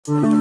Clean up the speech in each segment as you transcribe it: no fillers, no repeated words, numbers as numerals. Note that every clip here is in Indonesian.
Selamat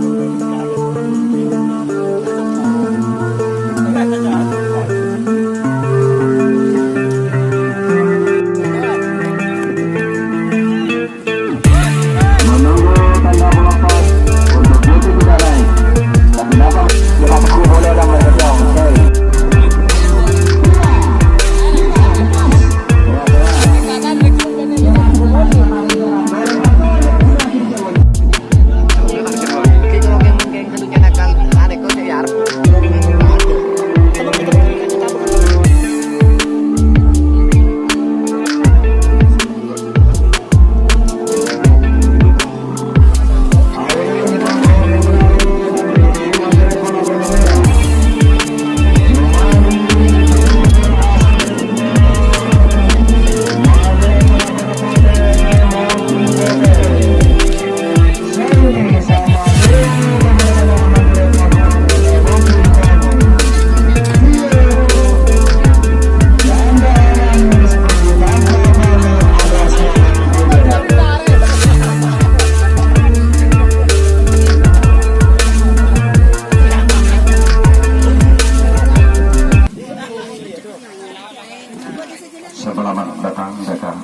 datang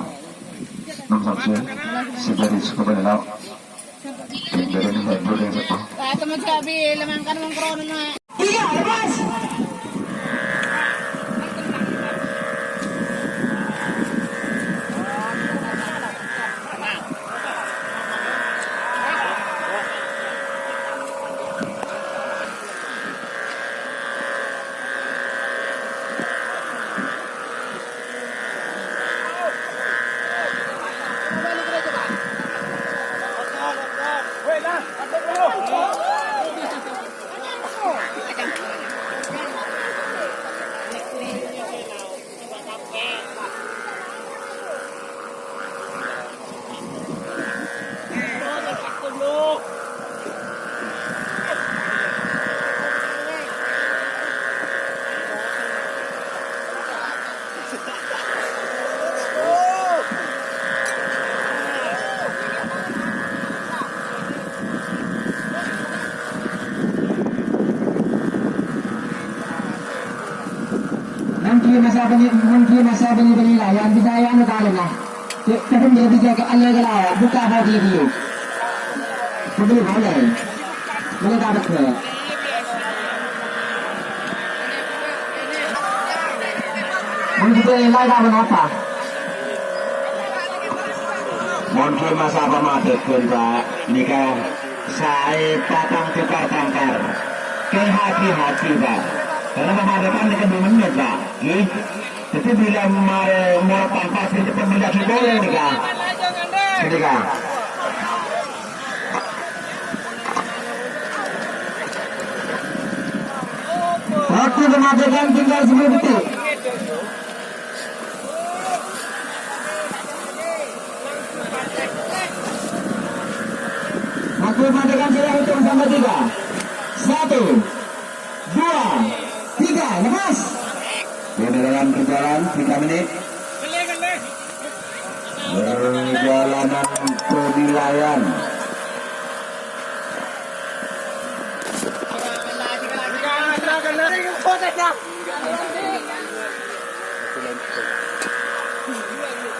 nom samse sejadi sekolah nak dari ni saya boleh apa teman sabi lemangkan mengkron na Tiga, lepas. Mungkin masa beli yang bisa yang kalau lah. Tapi dia bisa ke alih lah, buka bagi dia. Boleh boleh dapat ke. Mungkin lain apa? Mungkin masa apa macet pun Pak nikah saya patang tukar tangkar ke hati-hati Pak karena pemadaman dekat 2 menit Pak tapi bila mau tampak di depan tidak boleh nikah ketika Waktu pemadaman tinggal 10 detik. Waktu pemadaman sudah hitung sampai 3. 1, 2, 3, lepas. dalam perjalanan 3 menit perjalanan penilaian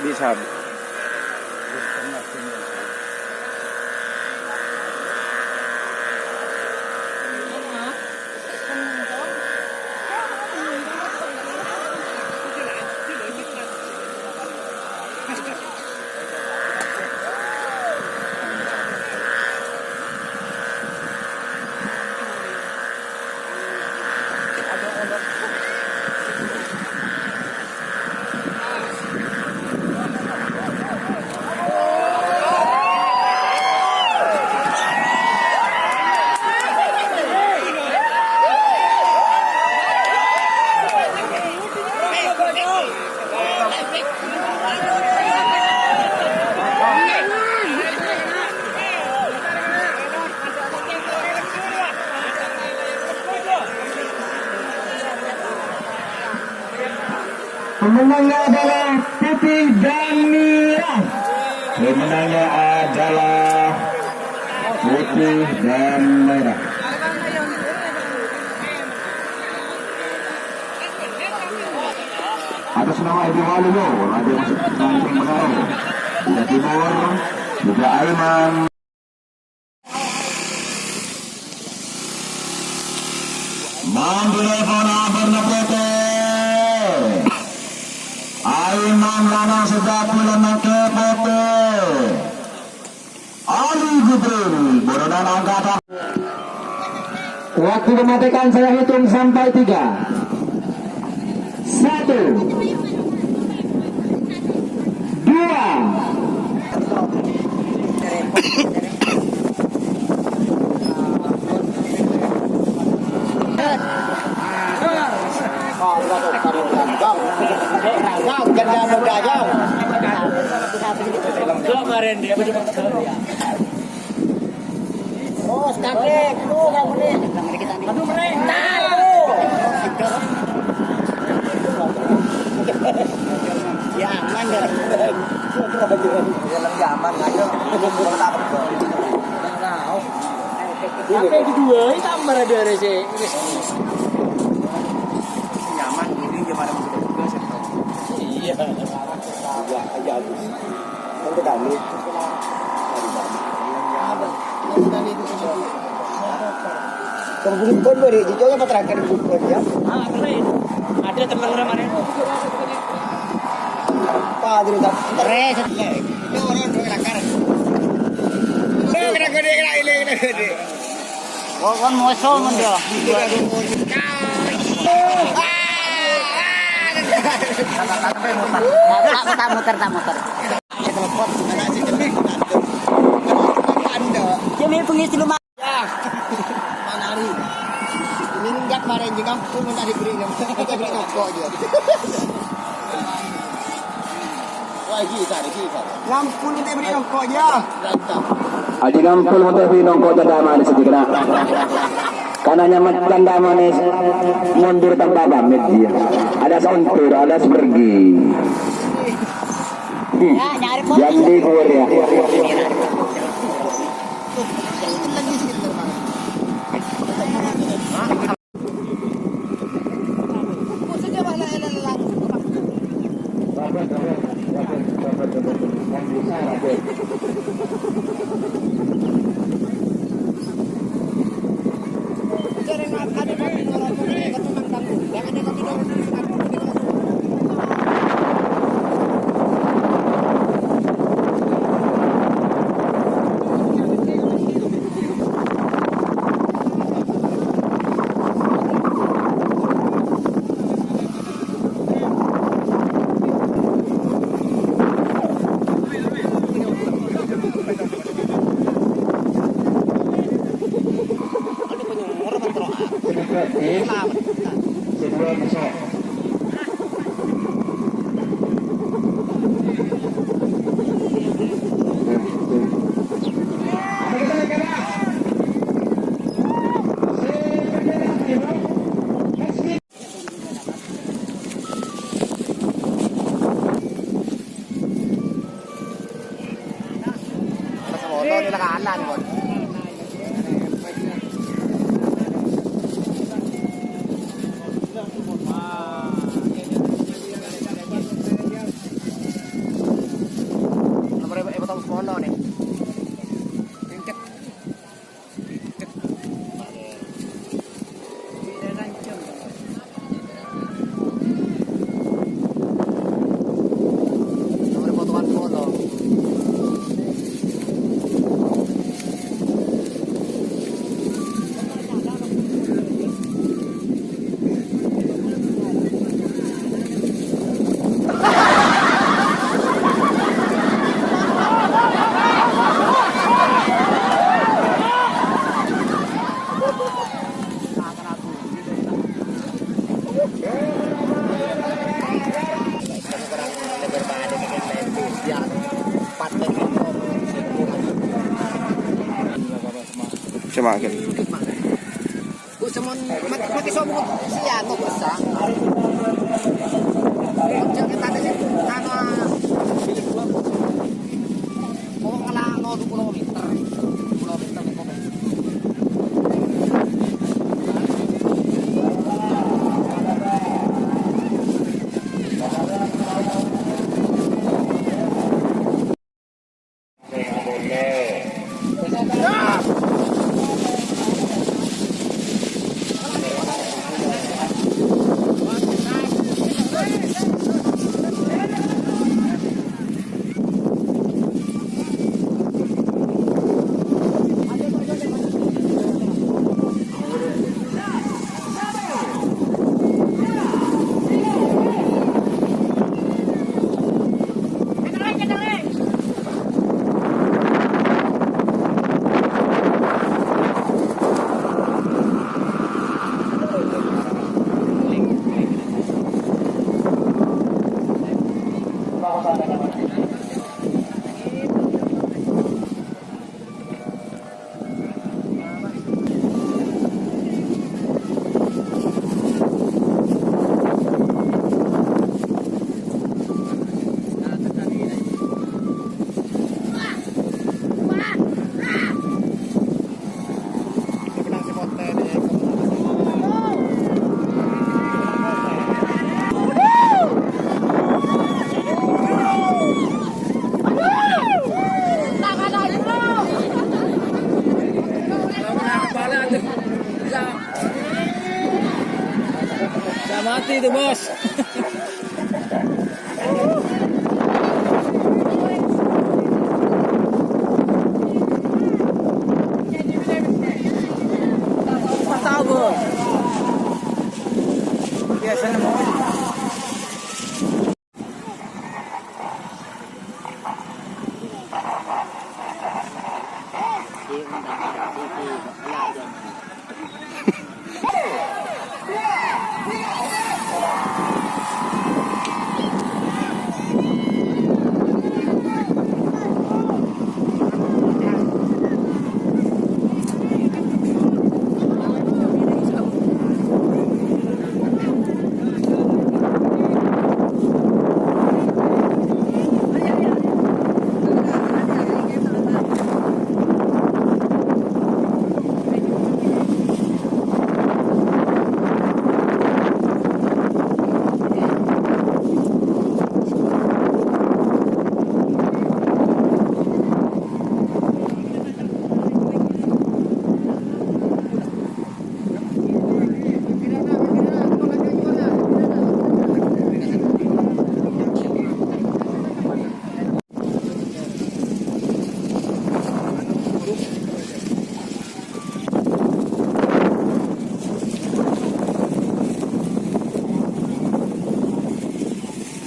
bisa Pemenangnya adalah Putih dan Mira. pemenangnya adalah putih dan merah. Atas nama Ibu Waluyo, Radio Musik Tanjung Pengaruh, Jawa Timur, juga Aiman. Mandulevana bernapete Aiman Lana sudah pulang ke pote Ali Jibril Boronan Angkatan. Waktu mematikan saya hitung sampai 3. 1, 2. Kemarin dia Oh, stakek, lu kamu nih. Aduh, mereka. Ya, aman deh. Ya, aman aja. Tapi kedua, ini tambah ada sih. Nyaman ini gimana juga sih. Iya. Aja habis. Kan kami. Kemudian pun beri juga terakhir buku ya. Keren. Ada teman kemarin. Pak dulu tak. Keren. Itu orang kelakar. Kena gede gede. Kon moso mun dia. Muter. Jadi pengisi rumah. Ya. Manari. Minggat kemarin juga pun minta diberi. Kita beri rokok dia. Wah, kita. 60 minta beri rokoknya. Aji ngampul mo tayo pinong ko dadaman sa tigna. Kananya matanda manis mundur tang babamit dia. Ada sauntur, ada pergi. Yang di Korea. Semakin. Kung sa mon makisubok siya no kusa. Diyan kita din ano bilik ko. Kung ala no 2 kilometer. 2 kilometer ko seperti itu bos.